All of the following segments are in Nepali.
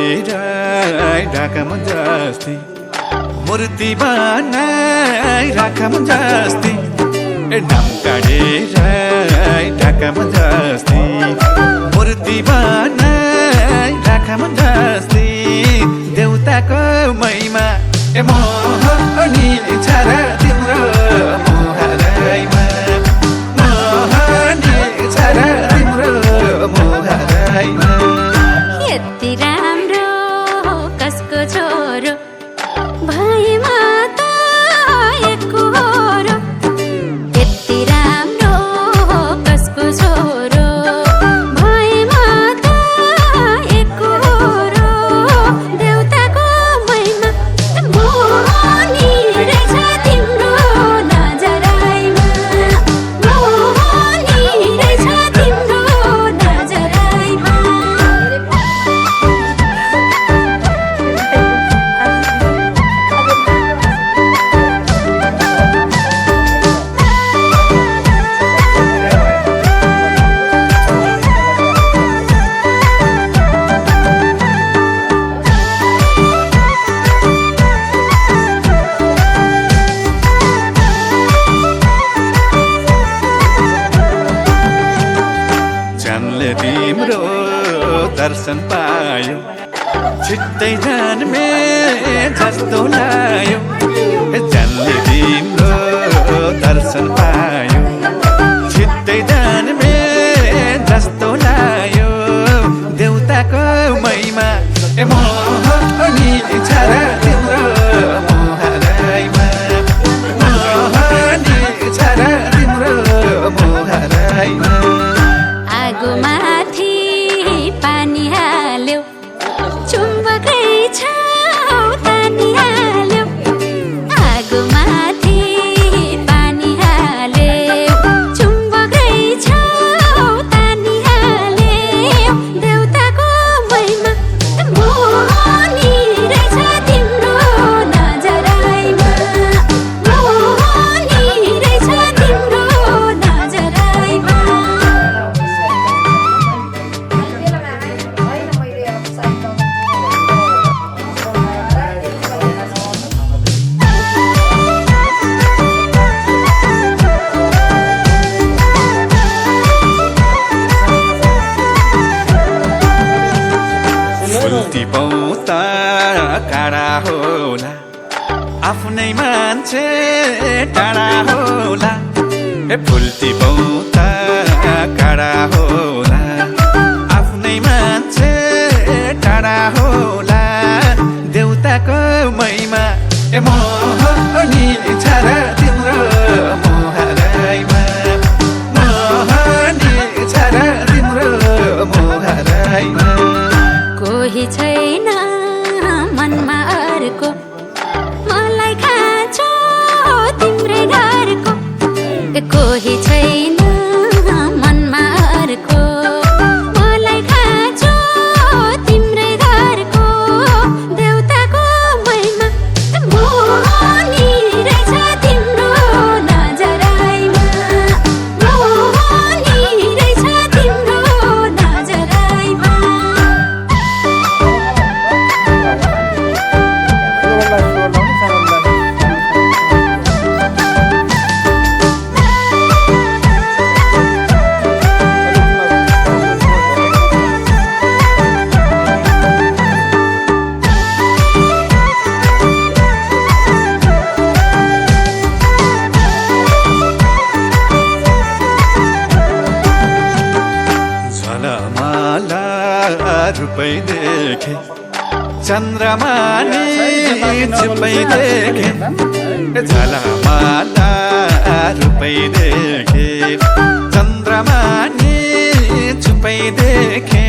काटेर ढाकामा जस्ती मूर्ति बनाई राखम जस्ती नाम काटेर ढाकामा जस्ती मूर्ति बनाई राखम जस्ती देउताको महिमा मोहनी छ र तिम्रो मोहराइमा मोहनी छ र तिम्रो मोहराइमा यति राम्रो कसको छोरो भएमा त एकहोरो यति राम्रो कसको छोरो भएमा त एकहोरो देउताको महिमा मोहनी रहेछ तिम्रो नजराइमा मोहनी रहेछ तिम्रो नजराइमा जानले तिम्रो दर्शन पायो छिट्टै जान्मे जस्तो लाग्यो जानले तिम्रो दर्शन पायो छिट्टै जान्मे जस्तो लाग्यो देउताको महिमा मोहनी छ र तिम्रो मोहराइमा मोहनी छ र तिम्रो मोहराइमा आगो माथि पानी हाल्यो चुम्बकै छाउ तानी हाल्यो आगो माथि पानी हाल्यो चुम्बकै छाउ तानी हाल्यो देउताको महिमा मोहनी रहेछ तिम्रो नजराइमा मोहनी रहेछ तिम्रो नजराइमा फुल्ती पौता काडा होला आफ्नै मान्छे टाढा होला फुल्ती पौता काडा होला आफ्नै मान्छे टाढा होला देउताको महिमा मोहनी छ र तिम्रो मोहराइमा मोहनी छ र तिम्रो मोहराइमा कोही छैन मनमा अर्को मलाई खान्छौ तिम्रै घरको कोही छैन मनमा अर्को मलाई खान्छौ तिम्रै घरको देउताको महिमा मोहनी रहेछ तिम्रो नजराइमा मोहनी रहेछ तिम्रो नजराइमा झलमाला रूपै देखे चन्द्रमा नि चुपै देखे झलमाला रूपै देखे चन्द्रमा नि चुपै देखे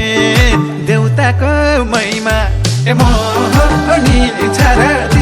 देउताको महिमा मोहनी छ र